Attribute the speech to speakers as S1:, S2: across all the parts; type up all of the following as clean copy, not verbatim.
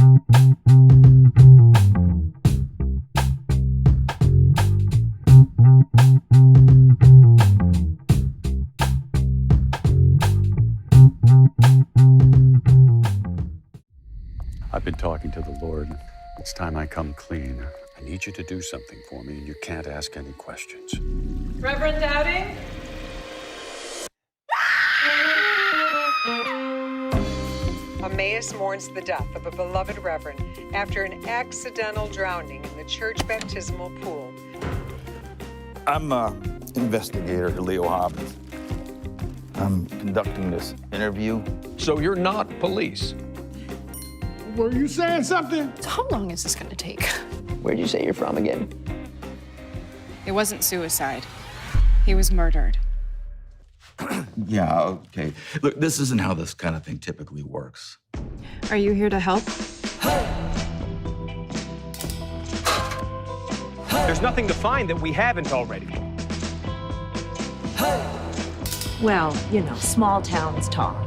S1: I've been talking to the Lord. It's time I come clean. I need you to do something for me, and you can't ask any questions.
S2: Reverend Dowding?
S3: Emmaus mourns the death of a beloved reverend after an accidental drowning in the church baptismal pool.
S4: I'm investigator Leo Hobbs. I'm conducting this interview.
S5: So you're not police?
S6: Were you saying something?
S7: So how long is this gonna take?
S8: Where'd you say you're from again?
S7: It wasn't suicide. He was murdered.
S4: Yeah, okay. Look, this isn't how this kind of thing typically works.
S7: Are you here to help?
S5: There's nothing to find that we haven't already.
S9: Well, you know, small towns talk.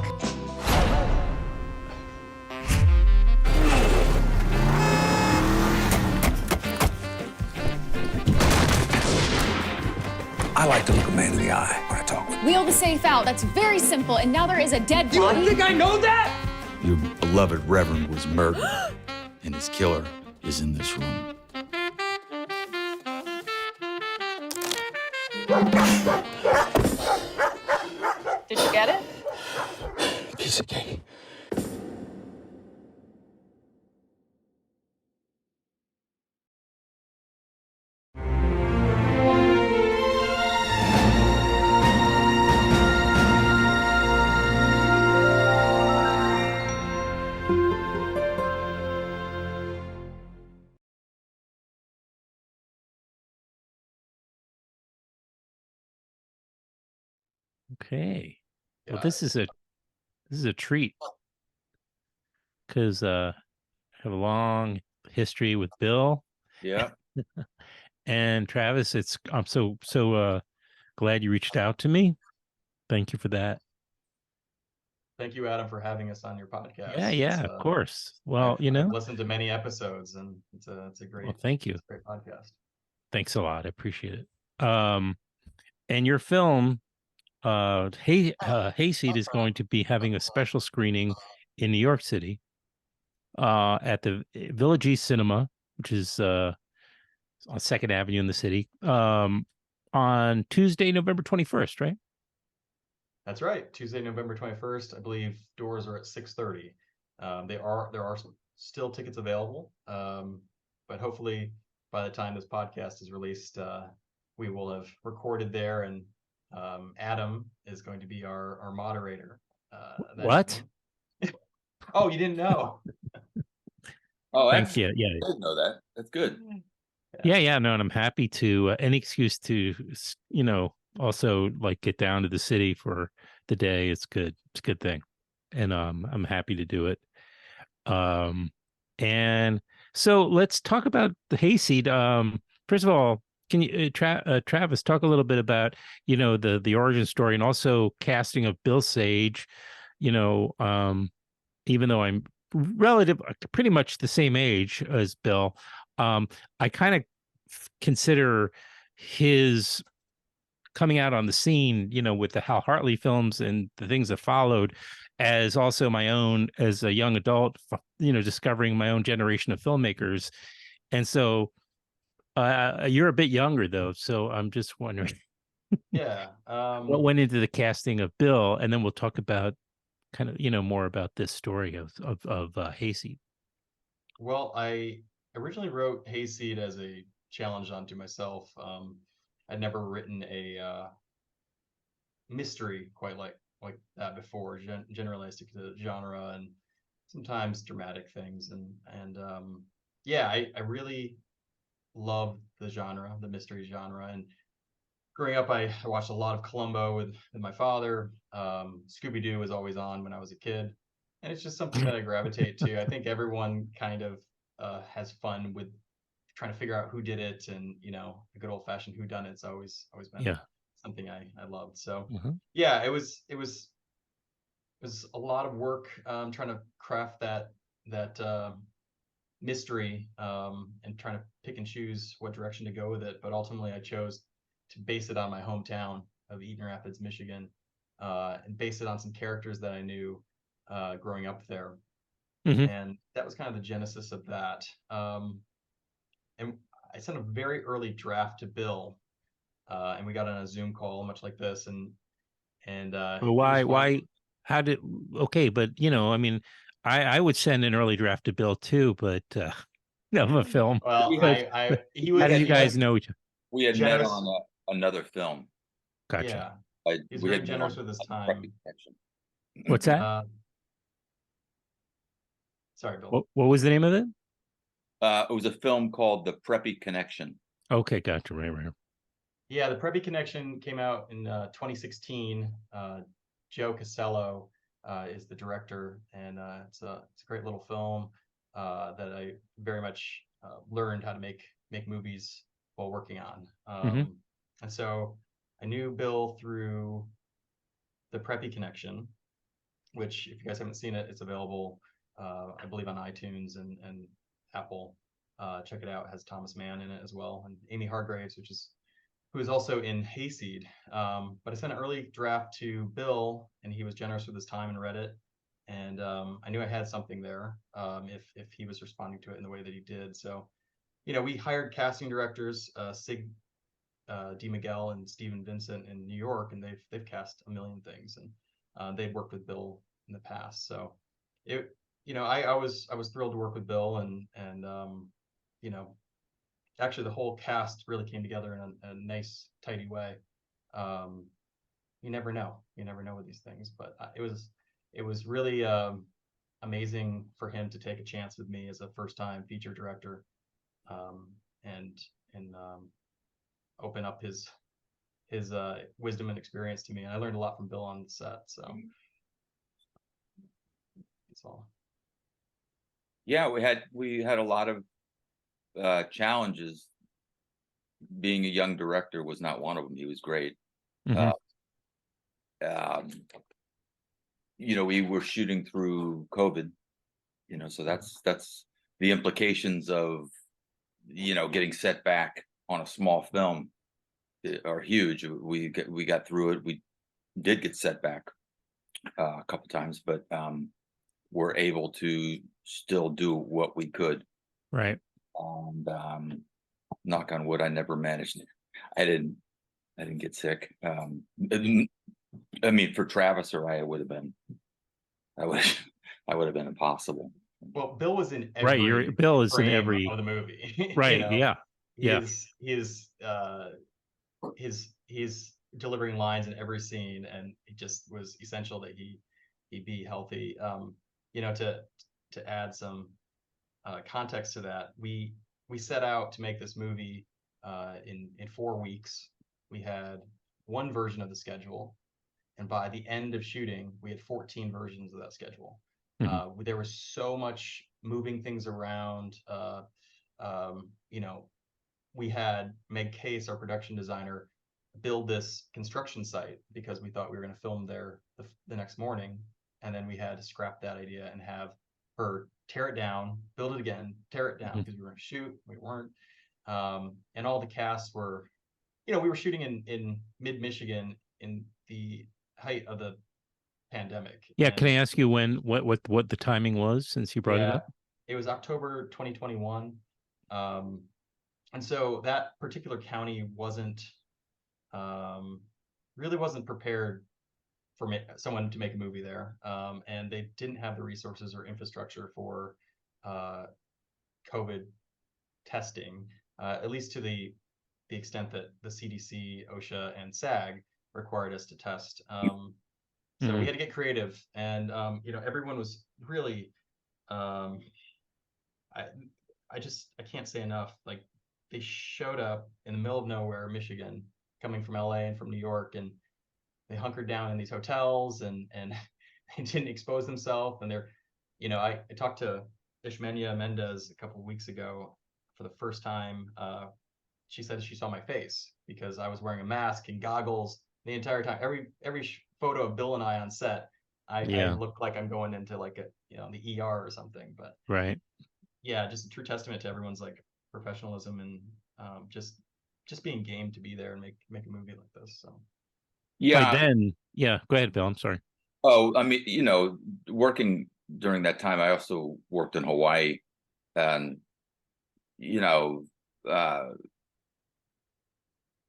S5: I like to look a man in the eye when I talk with him.
S10: Wheel the safe out. That's very simple. And now there is a dead body.
S5: You don't think I know that?
S4: Your beloved reverend was murdered, and his killer is in this room.
S2: Did you get it?
S4: Piece of cake.
S11: Okay. Well, this is a treat because I have a long history with Bill.
S4: Yeah.
S11: And Travis. I'm so glad you reached out to me. Thank you for that.
S12: Thank you, Adam, for having us on your podcast.
S11: Yeah, of course. Well,
S12: I've listened to many episodes, and it's a great.
S11: Well, thank you.
S12: It's a great podcast.
S11: Thanks a lot. I appreciate it. And your film, Hayseed, is going to be having a special screening in New York City at the Village East Cinema, which is on 2nd Avenue in the city, on Tuesday, November 21st, right?
S12: That's right. Tuesday, November 21st. I believe doors are at 6:30. There are still tickets available, but hopefully by the time this podcast is released, we will have recorded there, and Adam is going to be our moderator.
S11: What?
S12: Oh, you didn't know?
S4: Oh,
S11: thank you. Yeah,
S4: I didn't know that. That's good.
S11: Yeah. No, and I'm happy to any excuse to also like get down to the city for the day. It's good. It's a good thing, and I'm happy to do it. And so let's talk about the Hayseed. First of all, can you Travis talk a little bit about the origin story and also casting of Bill Sage? Even though I'm pretty much the same age as Bill, I kind of consider his coming out on the scene, with the Hal Hartley films and the things that followed, as also my own as a young adult, discovering my own generation of filmmakers. And so you're a bit younger though, so I'm just wondering
S12: Yeah.
S11: what went into the casting of Bill, and then we'll talk about kind of more about this story of Hayseed.
S12: Well, I originally wrote Hayseed as a challenge onto myself. I'd never written a mystery quite like that before, generalistic to genre and sometimes dramatic things, and yeah, I really love the genre, the mystery genre. And growing up, I watched a lot of Columbo with my father. Scooby-Doo was always on when I was a kid, and it's just something that I gravitate to. I think everyone kind of has fun with trying to figure out who did it, and a good old-fashioned whodunit's always been something I loved. So yeah, it was a lot of work trying to craft that mystery, and trying to pick and choose what direction to go with it. But ultimately, I chose to base it on my hometown of Eaton Rapids, Michigan, and base it on some characters that I knew growing up there.
S11: Mhm.
S12: And that was kind of the genesis of that. And I sent a very early draft to Bill, and we got on a Zoom call, much like this, and
S11: Well,
S12: he responded.
S11: why, how did, okay, but I mean, I would send an early draft to Bill too, but of a film.
S12: Well,
S11: But
S12: he
S11: how
S12: was,
S11: do you guys know each other?
S4: We had met
S12: generous.
S4: on another film.
S11: Gotcha.
S12: Yeah, he's
S4: We
S12: very
S4: had met
S12: generous
S4: on
S12: with his
S4: the
S12: time.
S4: Preppy Connection.
S11: What's that?
S12: Sorry, Bill.
S11: What was the name of it?
S4: It was a film called The Preppy Connection.
S11: Okay, gotcha. Right.
S12: Yeah, the Preppy Connection came out in 2016. Joe Casello is the director, and it's a great little film that I very much learned how to make movies while working on. And so I knew Bill through the Preppy Connection, which, if you guys haven't seen it, it's available, I believe, on iTunes and Apple. Check it out. It has Thomas Mann in it as well, and Amy Hargraves, who is also in Hayseed. But I sent an early draft to Bill, and he was generous with his time and read it. And I knew I had something there, if he was responding to it in the way that he did. So, we hired casting directors, Sig D. Miguel and Stephen Vincent in New York, and they've cast a million things, and they'd worked with Bill in the past. So I was thrilled to work with Bill, and actually the whole cast really came together in a nice, tidy way. You never know with these things, but it was really amazing for him to take a chance with me as a first-time feature director, and open up his wisdom and experience to me. And I learned a lot from Bill on the set. So that's all.
S4: Yeah, we had a lot of challenges. Being a young director was not one of them. He was great. We were shooting through COVID, so that's the implications of getting set back on a small film are huge. We got through it. We did get set back a couple times, but we're able to still do what we could.
S11: Right.
S4: And knock on wood, I never managed. I didn't get sick. I mean, for Travis or I, it would have been. I would have been impossible.
S12: Well, Bill was in every
S11: Bill is in
S12: frame
S11: every
S12: of the movie.
S11: right.
S12: He's delivering lines in every scene, and it just was essential that he be healthy. To add some context to that, we set out to make this movie in 4 weeks. We had one version of the schedule, and by the end of shooting, we had 14 versions of that schedule. There was so much moving things around. We had Meg Case, our production designer, build this construction site because we thought we were going to film there the next morning, and then we had to scrap that idea and have her tear it down, build it again, tear it down, because we were going to shoot, we weren't. And all the casts were, we were shooting in mid-Michigan in the height of the pandemic.
S11: Yeah, can I ask you what the timing was, since you brought it up?
S12: It was October 2021. And so that particular county really wasn't prepared for someone to make a movie there. And they didn't have the resources or infrastructure for COVID testing, at least to the extent that the CDC, OSHA, and SAG required us to test. So we had to get creative, and everyone was really, I can't say enough. Like, they showed up in the middle of nowhere, Michigan, coming from LA and from New York, and they hunkered down in these hotels and they didn't expose themselves. And I talked to Ishmenia Mendez a couple of weeks ago for the first time. She said she saw my face because I was wearing a mask and goggles the entire time. Every photo of Bill and I on set, I look like I'm going into like the ER or something. But
S11: right,
S12: yeah, just a true testament to everyone's like professionalism and just being game to be there and make a movie like this. So
S11: By
S4: Yeah.
S11: then, yeah, go ahead, Bill. I'm sorry.
S4: Oh, I mean, working during that time, I also worked in Hawaii, and you know, uh,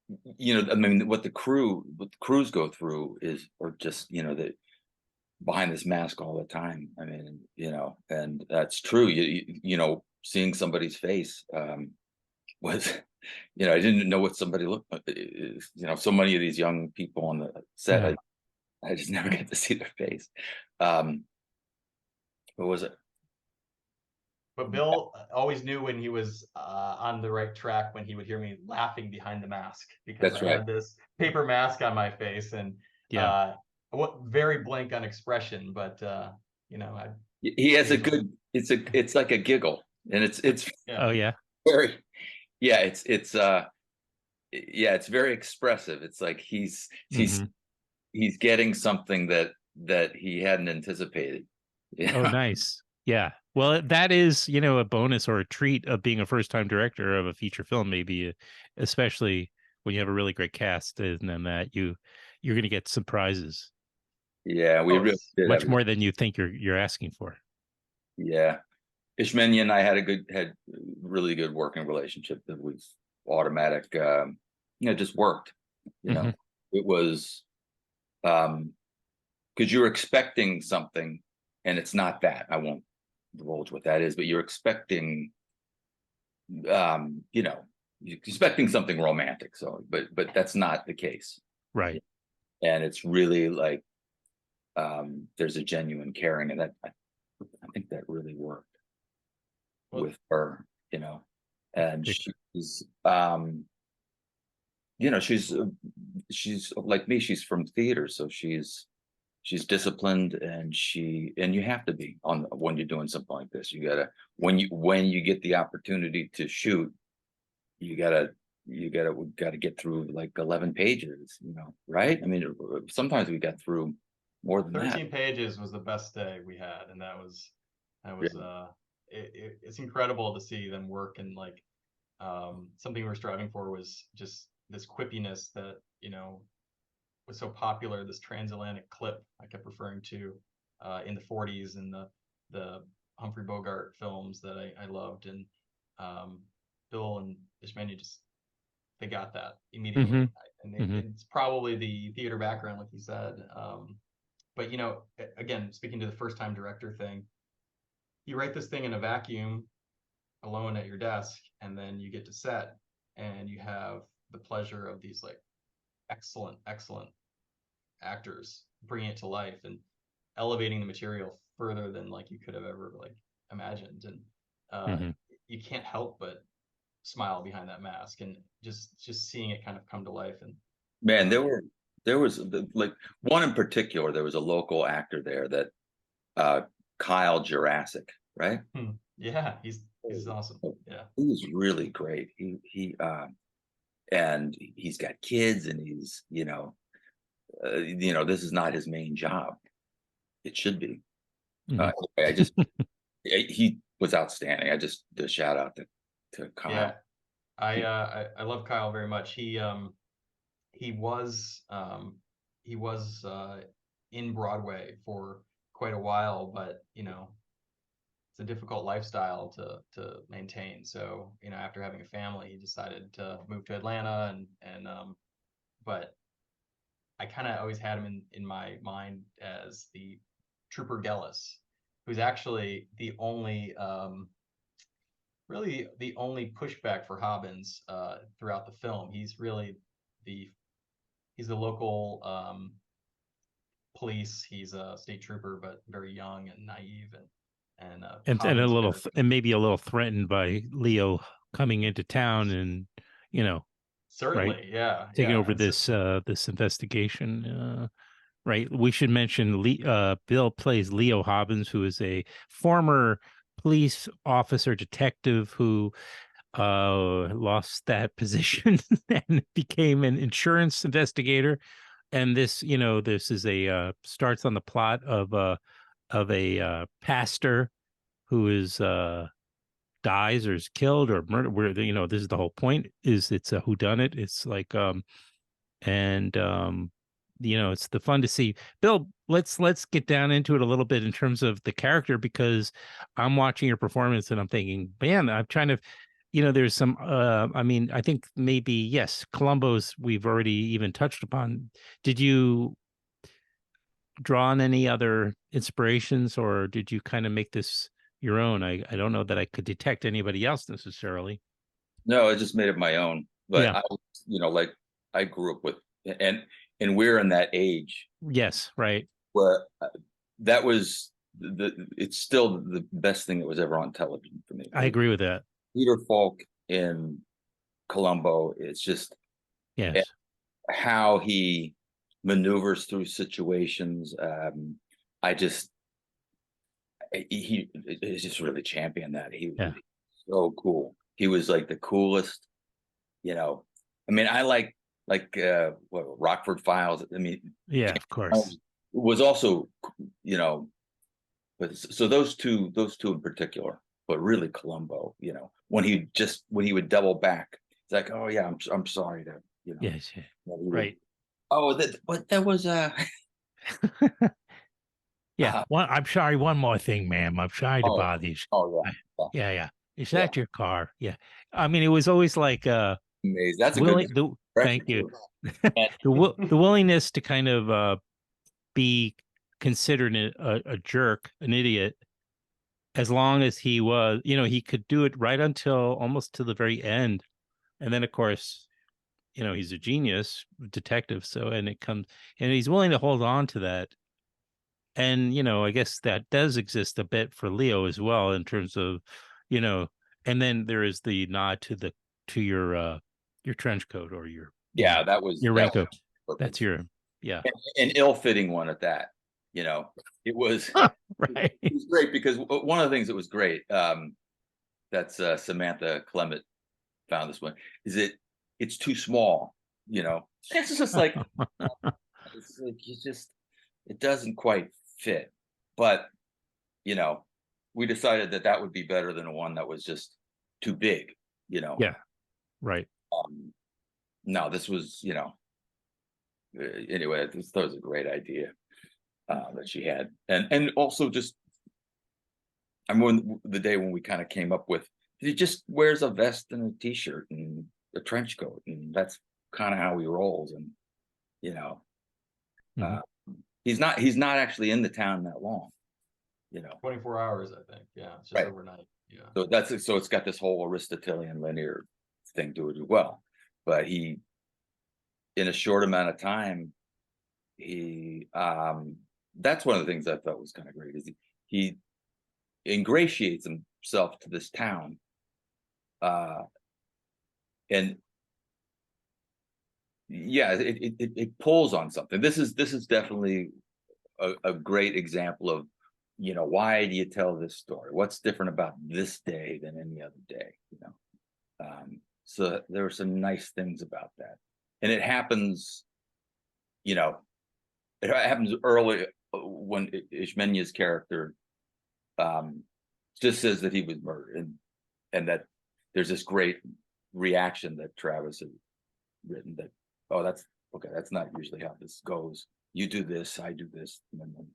S4: I mean, what the crews go through is, or just, the behind this mask all the time. I mean, and that's true. Seeing somebody's face was, I didn't know what somebody looked like. So many of these young people on the set,
S11: Yeah.
S4: I just never get to see their face. What was it?
S12: But Bill always knew when he was on the right track when he would hear me laughing behind the mask, because
S4: That's
S12: I
S4: right.
S12: had this paper mask on my face and
S11: Yeah.
S12: very blank on expression. But
S4: He has a good. It's like a giggle, and it's
S12: yeah.
S11: Oh yeah.
S4: very, yeah. It's very expressive. It's like he's getting something that he hadn't anticipated.
S11: Oh, nice. Yeah. Well, that is, a bonus or a treat of being a first-time director of a feature film, maybe, especially when you have a really great cast, and then that you're going to get surprises.
S4: Yeah, we really did
S11: much more than you think you're asking for.
S4: Yeah, Ishmenia and I had really good working relationship that was automatic. Just worked. It was because you're expecting something, and it's not that. I won't divulge what that is, but you're expecting, you're expecting something romantic. So, but that's not the case,
S11: right?
S4: And it's really like there's a genuine caring, and that I think that really worked with her, and she's she's like me. She's from theater, so she's disciplined, and you have to be when you're doing something like this. You gotta, when you get the opportunity to shoot, we gotta get through like 11 pages, right? I mean, sometimes we got through more than
S12: 13
S4: that.
S12: pages was the best day we had, and that was it's incredible to see them work. And like something we were striving for was just this quippiness that was so popular, this transatlantic clip I kept referring to in the 40s and the Humphrey Bogart films that I loved. And Bill and Ishmenia they got that immediately. And it's probably the theater background, like you said. But again, speaking to the first time director thing, you write this thing in a vacuum alone at your desk, and then you get to set and you have the pleasure of these like excellent actors bringing it to life and elevating the material further than like you could have ever like imagined. And you can't help but smile behind that mask, and just seeing it kind of come to life. And
S4: man, there was like one in particular. There was a local actor there that Kyle Jurassic, right?
S12: Yeah, he's awesome. Yeah,
S4: he was really great. He and he's got kids, and he's this is not his main job. It should be. He was outstanding. I just did a shout out to Kyle.
S12: Yeah, I love Kyle very much. He was in Broadway for quite a while, but it's a difficult lifestyle to maintain. So after having a family, he decided to move to Atlanta, and but I kind of always had him in my mind as the Trooper Gellis, who's actually the only really the only pushback for Hobbins throughout the film. He's really he's the local police. He's a state trooper, but very young and naive, and
S11: a little and maybe a little threatened by Leo coming into town, and
S12: certainly,
S11: right?
S12: Yeah,
S11: taking over this this investigation. Right. We should mention Bill plays Leo Hobbins, who is a former police officer detective who lost that position and became an insurance investigator. And this, this is starts on the plot of a pastor who is dies or is killed or murdered. Where this is the whole point. Is it's a whodunit. It's like it's the fun to see. Bill, let's get down into it a little bit in terms of the character, because I'm watching your performance and I'm thinking, man, I'm trying to, there's some I think maybe, yes, Columbo's we've already even touched upon. Did you draw on any other inspirations, or did you kind of make this your own? I don't know that I could detect anybody else necessarily.
S4: No, I just made it my own. But
S11: Yeah.
S4: like I grew up with, and we're in that age
S11: Yes, right.
S4: where that was it's still the best thing that was ever on television for me.
S11: I agree with that.
S4: Peter Falk in Columbo, it's just
S11: Yes.
S4: how he maneuvers through situations. He's just really championed that. He was so cool. He was like the coolest, I mean, I like Rockford Files. I mean,
S11: yeah, of course.
S4: Was also, but so those two in particular, but really Columbo, when he would double back, it's like, oh yeah, I'm sorry to,
S11: Yes, yeah.
S4: right. That was
S11: yeah. I'm sorry. One more thing, ma'am. I'm sorry to bother you.
S4: Oh yeah.
S11: Yeah. Is that your car? Yeah. I mean, it was always like
S4: amazing. That's a good.
S11: Thank you. the willingness to kind of be considered a jerk, an idiot, as long as he was, he could do it right until almost to the very end, and then of course, he's a genius detective. So, and he's willing to hold on to that. And, I guess that does exist a bit for Leo as well, in terms of, and then there is the nod to your trench coat, or your,
S4: that was
S11: your raincoat. That's your,
S4: an ill-fitting one at that. It was
S11: right.
S4: It was great because one of the things that was great, that's Samantha Clement found this one, is it's too small. It's just like it doesn't quite fit. But we decided that would be better than one that was just too big.
S11: Yeah, right.
S4: No, this was anyway. I thought it was a great idea that she had, and also just I mean, the day when we kind of came up with, he just wears a vest and a t-shirt and a trench coat, and that's kind of how he rolls. And he's not actually in the town that long.
S12: 24 hours, I think. Yeah, it's just overnight. Yeah.
S4: So it's got this whole Aristotelian linear thing to it as well. But he, in a short amount of time, that's one of the things I thought was kind of great, is he ingratiates himself to this town, and yeah, it pulls on something. This is definitely a great example of, why do you tell this story? What's different about this day than any other day? So there are some nice things about that, and it happens. It happens early when Ishmenya's character just says that he was murdered, and that there's this great reaction that Travis had written, that, oh, that's okay, that's not usually how this goes. You do this, I do this, and then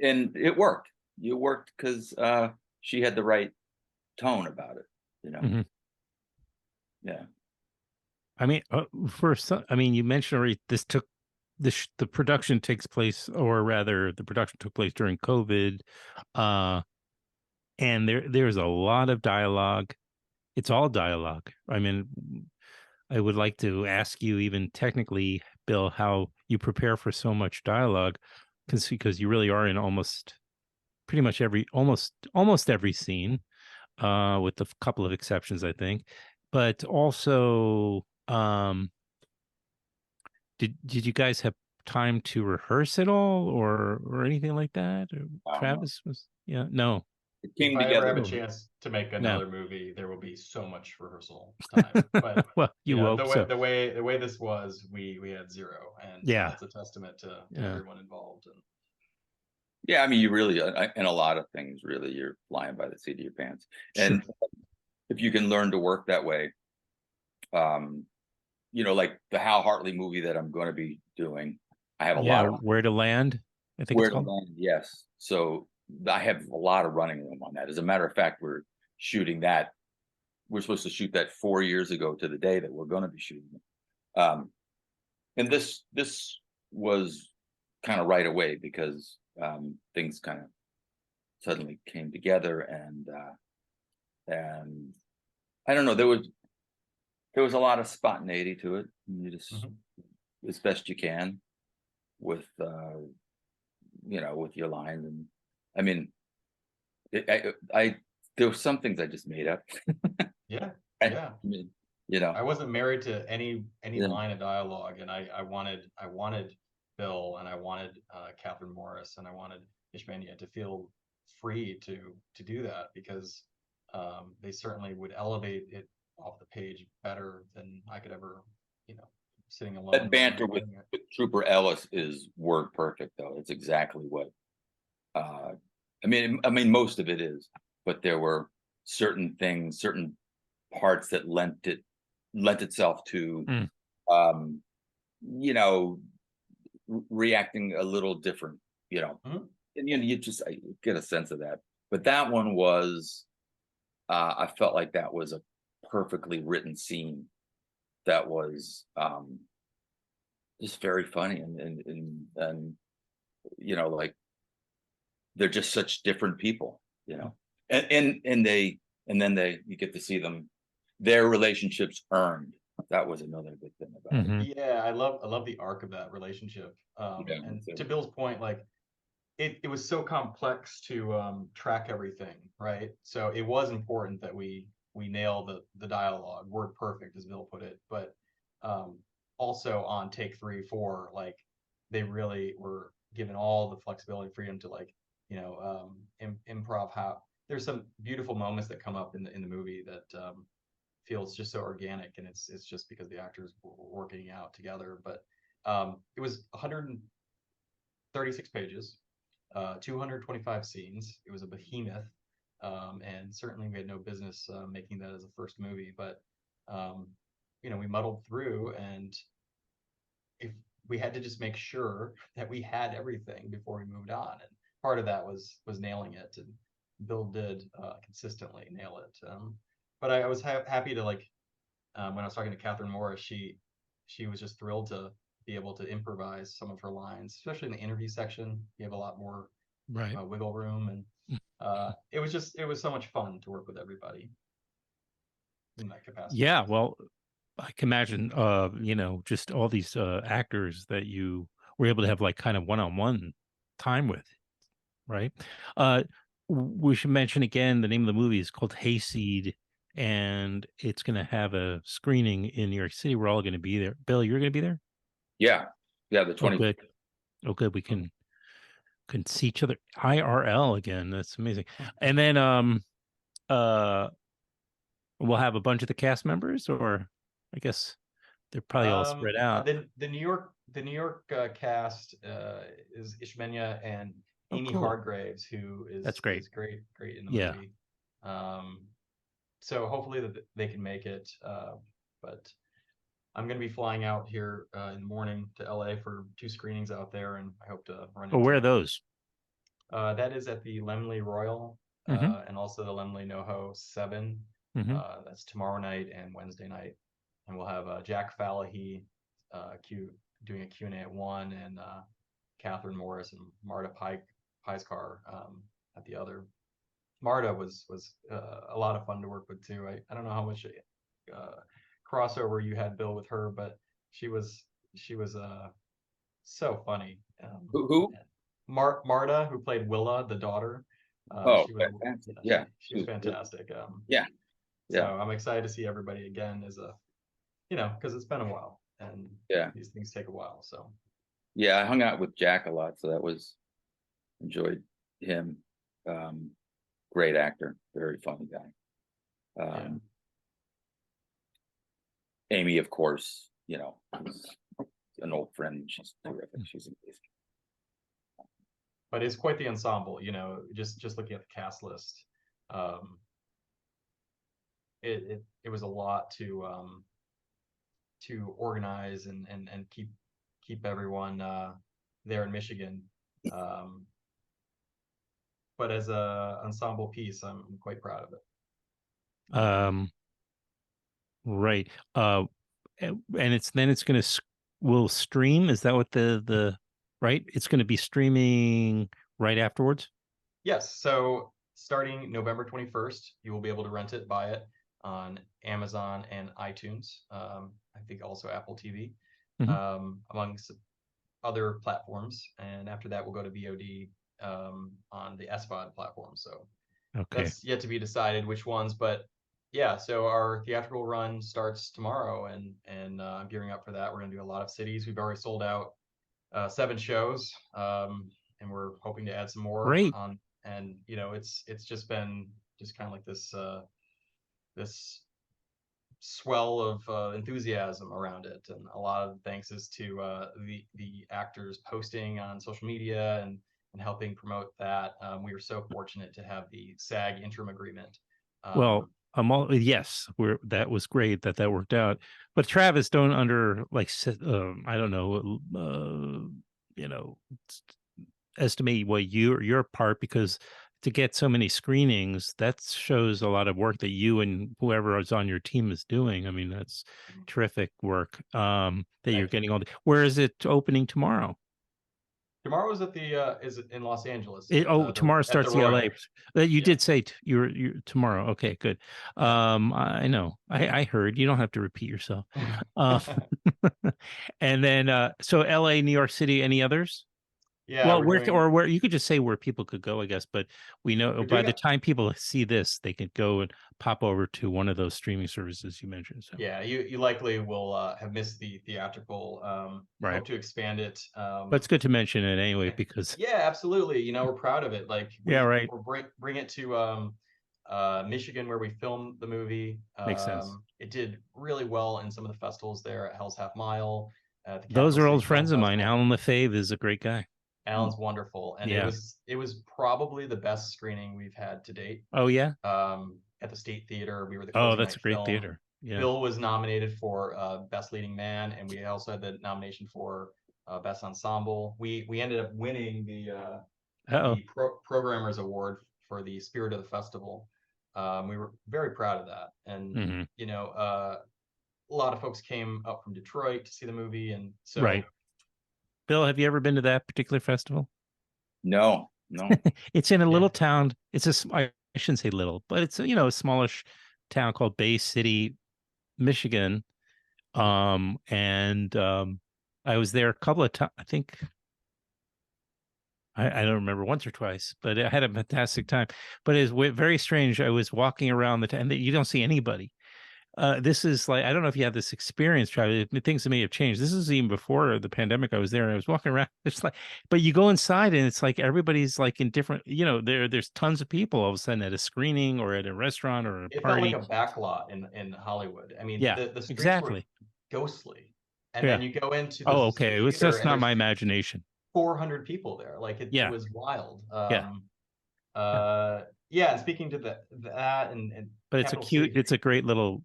S4: and it worked. It worked because she had the right tone about it. Yeah.
S11: I mean, you mentioned already, the production takes place, or rather, the production took place during COVID, and there's a lot of dialogue. It's all dialogue. I mean, I would like to ask you, even technically, Bill, how you prepare for so much dialogue, because you really are in almost every scene, with a couple of exceptions, I think. But also, did you guys have time to rehearse at all, or anything like that? Or Travis was, no.
S4: It came
S12: if
S4: together.
S12: I ever have a chance to make another movie, there will be so much rehearsal time. But
S11: well,
S12: the way this was, we had zero, and that's a testament to everyone involved. And
S4: Yeah, I mean, you really, in a lot of things, really, you're flying by the seat of your pants. And if you can learn to work that way, like the Hal Hartley movie that I'm going to be doing, I have a
S11: Yeah,
S4: lot of
S11: Where to Land, I think it's
S4: where to
S11: called.
S4: land. Yes, so I have a lot of running room on that. As a matter of fact, we're shooting that. We're supposed to shoot that 4 years ago to the day that we're going to be shooting it. And this was kind of right away because things kind of suddenly came together, and I don't know, there was a lot of spontaneity to it. You just as best you can with with your lines. And I mean, I there were some things I just made up.
S12: Yeah,
S4: I
S12: yeah.
S4: mean,
S12: I wasn't married to any
S4: Yeah.
S12: line of dialogue, and I wanted Bill, and I wanted Catherine Morris, and I wanted Ishmania to feel free to do that, because they certainly would elevate it off the page better than I could ever, sitting alone.
S4: That banter with Trooper Ellis is word perfect, though. It's exactly what I mean, most of it is, but there were certain things, certain parts that lent itself to reacting a little different, and you just I get a sense of that. But that one was I felt like that was a perfectly written scene that was just very funny, and like they're just such different people, and then you get to see their relationships earned. That was another good thing about it.
S12: Yeah, I love the arc of that relationship. And to Bill's point, like it was so complex to track everything, right? So it was important that we nail the dialogue, word perfect, as Bill put it. But also on take 3, 4, like they really were given all the flexibility and freedom to, like, improv. How there's some beautiful moments that come up in the movie that feels just so organic, and it's just because the actors were working out together. But it was 136 pages, 225 scenes. It was a behemoth, and certainly we had no business making that as a first movie. But we muddled through, and if we had to just make sure that we had everything before we moved on, and part of that was nailing it, and Bill did consistently nail it. But I was happy to, like, when I was talking to Catherine Morris, she was just thrilled to be able to improvise some of her lines, especially in the interview section. You have a lot more wiggle room, and it was so much fun to work with everybody in that capacity.
S11: Yeah, well, I can imagine, just all these actors that you were able to have like kind of one-on-one time with, right? We should mention again, the name of the movie is called Hayseed, and it's going to have a screening in New York City. We're all going to be there. Bill, you're going to be there?
S4: Yeah, the 20.
S11: Oh, good. Oh, good. We can see each other IRL again. That's amazing. And then we'll have a bunch of the cast members, or I guess they're probably all spread out.
S12: The New York cast is Ishmenya and Amy
S11: cool.
S12: Hargraves, who is
S11: That's great.
S12: is great in the movie. So hopefully that they can make it. But I'm going to be flying out here in the morning to LA for 2 screenings out there, and I hope to run into
S11: where are those?
S12: That is at the Laemmle Royal, and also the Laemmle NoHo 7. That's tomorrow night and Wednesday night, and we'll have Jack Falahy doing a Q&A at 1, and Catherine Morris and Marta Peiskar at the other. Marta was a lot of fun to work with too. I don't know how much crossover you had, Bill, with her, but she was so funny.
S4: Who?
S12: Marta, who played Willa, the daughter.
S4: She was fantastic. Yeah,
S12: she was fantastic.
S4: Yeah.
S12: So I'm excited to see everybody again, because it's been a while, and these things take a while. So
S4: yeah, I hung out with Jack a lot, so that was enjoyed him. Great actor, very funny guy. Amy, of course, is an old friend. She's terrific. She's amazing.
S12: but it's quite the ensemble. You know, just looking at the cast list, it was a lot to organize and keep everyone there in Michigan. But as a ensemble piece, I'm quite proud of it.
S11: Right. And it's going to will stream. Is that what the right? It's going to be streaming right afterwards.
S12: Yes. So starting November 21st, you will be able to rent it, buy it on Amazon and iTunes. I think also Apple TV, amongst other platforms. And after that, we'll go to VOD on the SVOD platform. So that's yet to be decided which ones, but yeah. So our theatrical run starts tomorrow, and I'm gearing up for that. We're going to do a lot of cities. We've already sold out 7 shows, and we're hoping to add some more.
S11: Great.
S12: And you know, it's just been just kind of like this swell of enthusiasm around it, and a lot of thanks is to the actors posting on social media and helping promote that. We were so fortunate to have the SAG interim agreement.
S11: Well, yes, that was great that worked out. But Travis, don't I don't know, estimate what your part, because to get so many screenings, that shows a lot of work that you and whoever is on your team is doing. I mean, that's terrific work that you're getting all. Where is it opening tomorrow?
S12: Tomorrow is is in Los Angeles.
S11: Tomorrow starts the LA. You did say you're tomorrow. Okay, good. I know. I heard. You don't have to repeat yourself. And then so LA, New York City, any others?
S12: Yeah.
S11: Well, where you could just say where people could go, I guess. But we know by the time people see this, they could go and pop over to one of those streaming services you mentioned. So.
S12: Yeah, you likely will have missed the theatrical.
S11: Right.
S12: Hope to expand it.
S11: But it's good to mention it anyway, because
S12: yeah, absolutely. You know, we're proud of it. Like
S11: right.
S12: We're bring it to Michigan, where we filmed the movie.
S11: Makes sense.
S12: It did really well in some of the festivals there at Hell's Half Mile.
S11: Those are old friends of mine. Alan Lefebvre is a great guy.
S12: Alan's wonderful, and it was probably the best screening we've had to date.
S11: Oh yeah.
S12: At the State Theater, we were the
S11: that's a great theater. Yeah.
S12: Bill was nominated for Best Leading Man, and we also had the nomination for Best Ensemble. We ended up winning the Programmers Award for the Spirit of the Festival. We were very proud of that, and you know, a lot of folks came up from Detroit to see the movie, and so.
S11: Right. Bill, have you ever been to that particular festival?
S4: No.
S11: It's in a little town. I shouldn't say little, but it's a smallish town called Bay City, Michigan. And I was there a couple of times. I think I don't remember, once or twice, but I had a fantastic time. But it was very strange. I was walking around the town, and you don't see anybody. This is like, I don't know if you have this experience, Travis. Things may have changed. This is even before the pandemic. I was there and I was walking around. It's like, but you go inside and it's like everybody's like in different, there's tons of people all of a sudden at a screening or at a restaurant or a party.
S12: It felt like a backlot in Hollywood. I mean, the streets
S11: exactly
S12: were ghostly. And then you go into the
S11: okay. It was just not my imagination.
S12: 400 people there. Like it was wild. And speaking to that and
S11: but it's a great little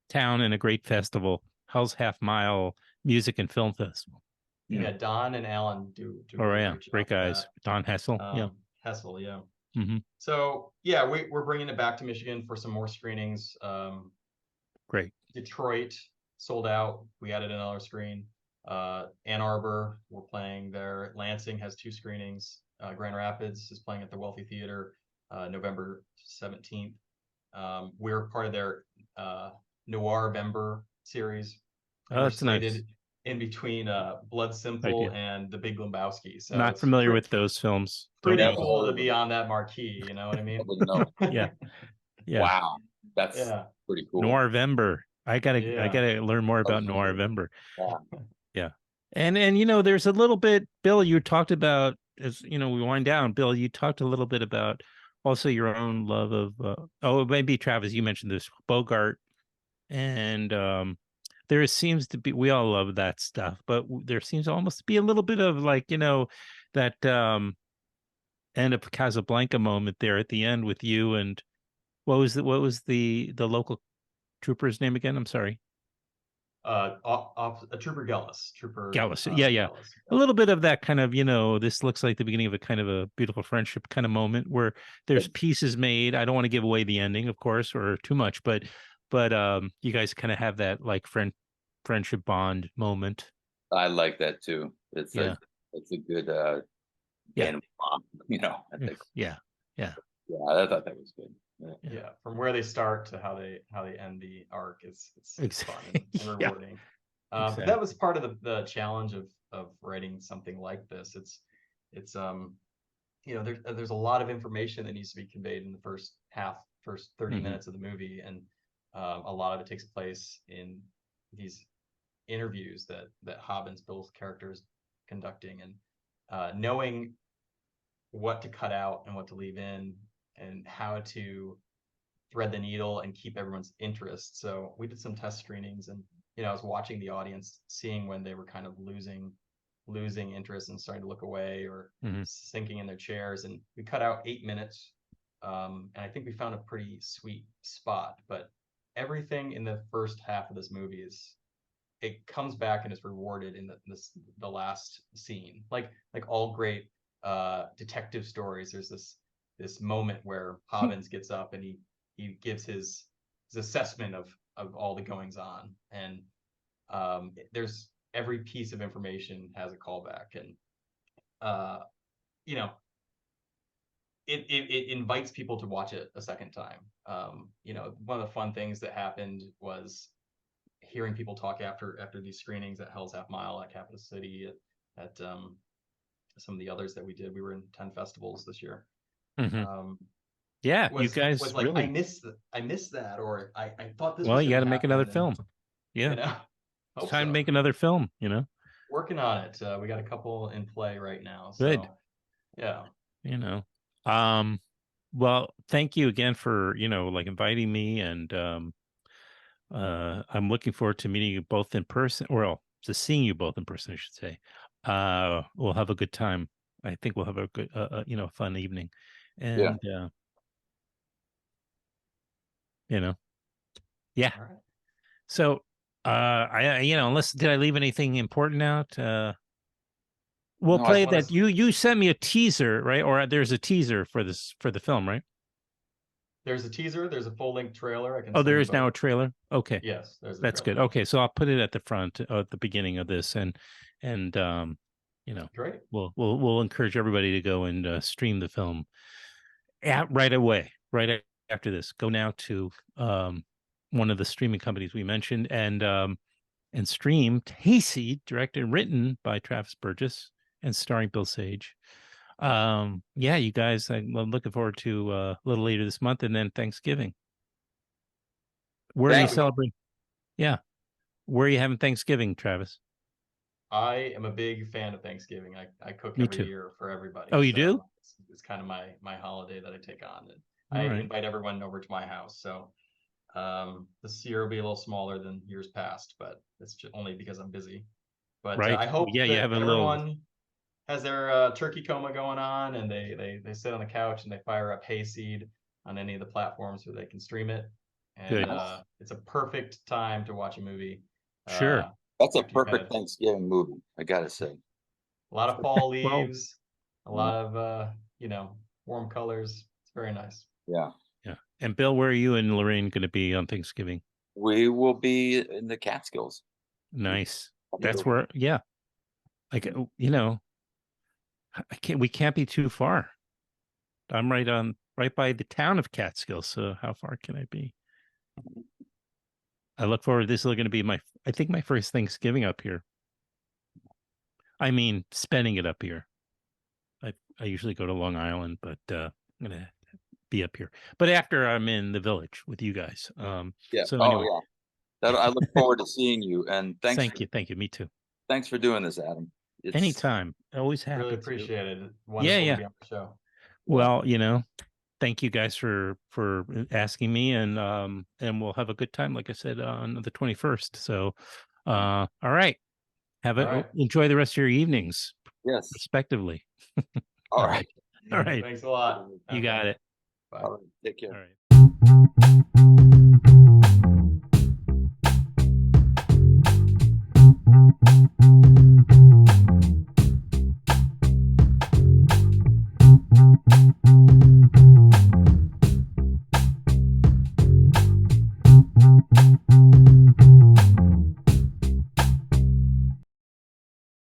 S11: town and a great festival. Hell's Half Mile Music and Film Festival.
S12: Yeah, Don and Alan do
S11: great guys. Don Hessel.
S12: Hessel, yeah.
S11: Mm-hmm.
S12: So we're bringing it back to Michigan for some more screenings.
S11: Great.
S12: Detroit sold out. We added another screen. Ann Arbor, we're playing there. Lansing has 2 screenings. Grand Rapids is playing at the Wealthy Theater November 17th. We're part of their Noir-vember series.
S11: Oh, that's nice.
S12: In between Blood Simple and The Big Lebowski. So
S11: not familiar with those films.
S12: Pretty cool to be on that marquee, you know what I mean?
S11: Yeah.
S4: Wow. That's pretty cool.
S11: Noir-vember. I gotta learn more about Noir-vember. Yeah. And there's a little bit, Bill, you talked about, as we wind down, Bill, you talked a little bit about also your own love of maybe Travis, you mentioned this, Bogart, and seems to be, we all love that stuff, but there seems almost to be a little bit of like the that end of Casablanca moment there at the end with you and what was the local trooper's name again? I'm sorry.
S12: Trooper Gillis. Trooper
S11: Gallus. Yeah.
S12: Gillis.
S11: A little bit of that kind of, this looks like the beginning of a kind of a beautiful friendship kind of moment where there's pieces made. I don't want to give away the ending, of course, or too much, but you guys kind of have that like friendship bond moment.
S4: I like that too. It's
S11: Yeah.
S4: it's a good
S11: Yeah.
S4: animal, I think.
S11: Yeah.
S4: I thought that was good.
S12: Yeah, from where they start to how they end the arc, it's fun and
S11: Yeah.
S12: rewarding. But that was part of the challenge of writing something like this. It's there's a lot of information that needs to be conveyed in the first 30 minutes of the movie, and a lot of it takes place in these interviews that Hobbins, Bill's character, is conducting, and knowing what to cut out and what to leave in, and how to thread the needle and keep everyone's interest. So we did some test screenings, and I was watching the audience, seeing when they were kind of losing interest and starting to look away or sinking in their chairs. And we cut out 8 minutes, and I think we found a pretty sweet spot. But everything in the first half of this movie it comes back and is rewarded in the last scene. Like all great detective stories, there's this moment where Hobbins gets up and he gives his assessment of all the goings on, and there's every piece of information has a callback, and it invites people to watch it a second time. One of the fun things that happened was hearing people talk after these screenings at Hell's Half Mile, at Capital City, at some of the others that we did. We were in 10 festivals this year.
S11: Yeah, you guys
S12: was like,
S11: really...
S12: I missed that, or I thought this.
S11: Well,
S12: was
S11: you got to make another
S12: and,
S11: film. Yeah, it's time to make
S12: so.
S11: another film.
S12: Working on it. We got a couple in play right now. So,
S11: good.
S12: Yeah.
S11: Well, thank you again for inviting me, and I'm looking forward to meeting you both in person, or to seeing you both in person, I should say. We'll have a good time. I think we'll have a good, fun evening, and yeah.
S12: All right.
S11: So, unless did I leave anything important out? We'll play that. You sent me a teaser, right? Or there's a teaser for the film, right?
S12: There's a teaser. There's a full-length trailer.
S11: There is now a trailer. Okay.
S12: Yes,
S11: that's good. Okay, so I'll put it at the front, at the beginning of this, and
S12: great.
S11: We'll encourage everybody to go and stream the film right away, right after this. Go now to one of the streaming companies we mentioned, and stream Hayseed, directed and written by Travis Burgess and starring Bill Sage. You guys, I'm looking forward to a little later this month, and then Thanksgiving. Where are you celebrating? Yeah. Where are you having Thanksgiving, Travis?
S12: I am a big fan of Thanksgiving. I cook every year for everybody.
S11: Oh, you do?
S12: It's kind of my holiday that I take on. And I invite everyone over to my house. So this year will be a little smaller than years past, but it's just only because I'm busy. But I hope that
S11: you have
S12: everyone has their turkey coma going on, and they sit on the couch and they fire up Hayseed on any of the platforms where they can stream it. And it's a perfect time to watch a movie.
S11: Sure.
S4: That's a perfect Thanksgiving movie, I gotta say.
S12: A lot of fall leaves, a lot of warm colors. It's very nice.
S4: Yeah.
S11: And Bill, where are you and Lorraine going to be on Thanksgiving?
S4: We will be in the Catskills.
S11: Nice. That's where, we can't be too far. I'm right by the town of Catskills. So how far can I be? I look forward. This is going to be my first Thanksgiving up here. I mean, spending it up here. I usually go to Long Island, but I'm going to be up here. But after I'm in the village with you guys. So anyway.
S4: I look forward to seeing you. And
S11: Thank you. Me too.
S4: Thanks for doing this, Adam.
S11: Anytime. Always happy.
S12: Really appreciate it. Wonderful to be on the show.
S11: Well, thank you guys for asking me, and we'll have a good time, like I said, on the 21st. So all right. Enjoy the rest of your evenings.
S4: Yes.
S11: respectively.
S4: All right.
S11: All right.
S12: Thanks a lot.
S11: You got it.
S12: Bye.
S4: All right. Take care.
S11: All right.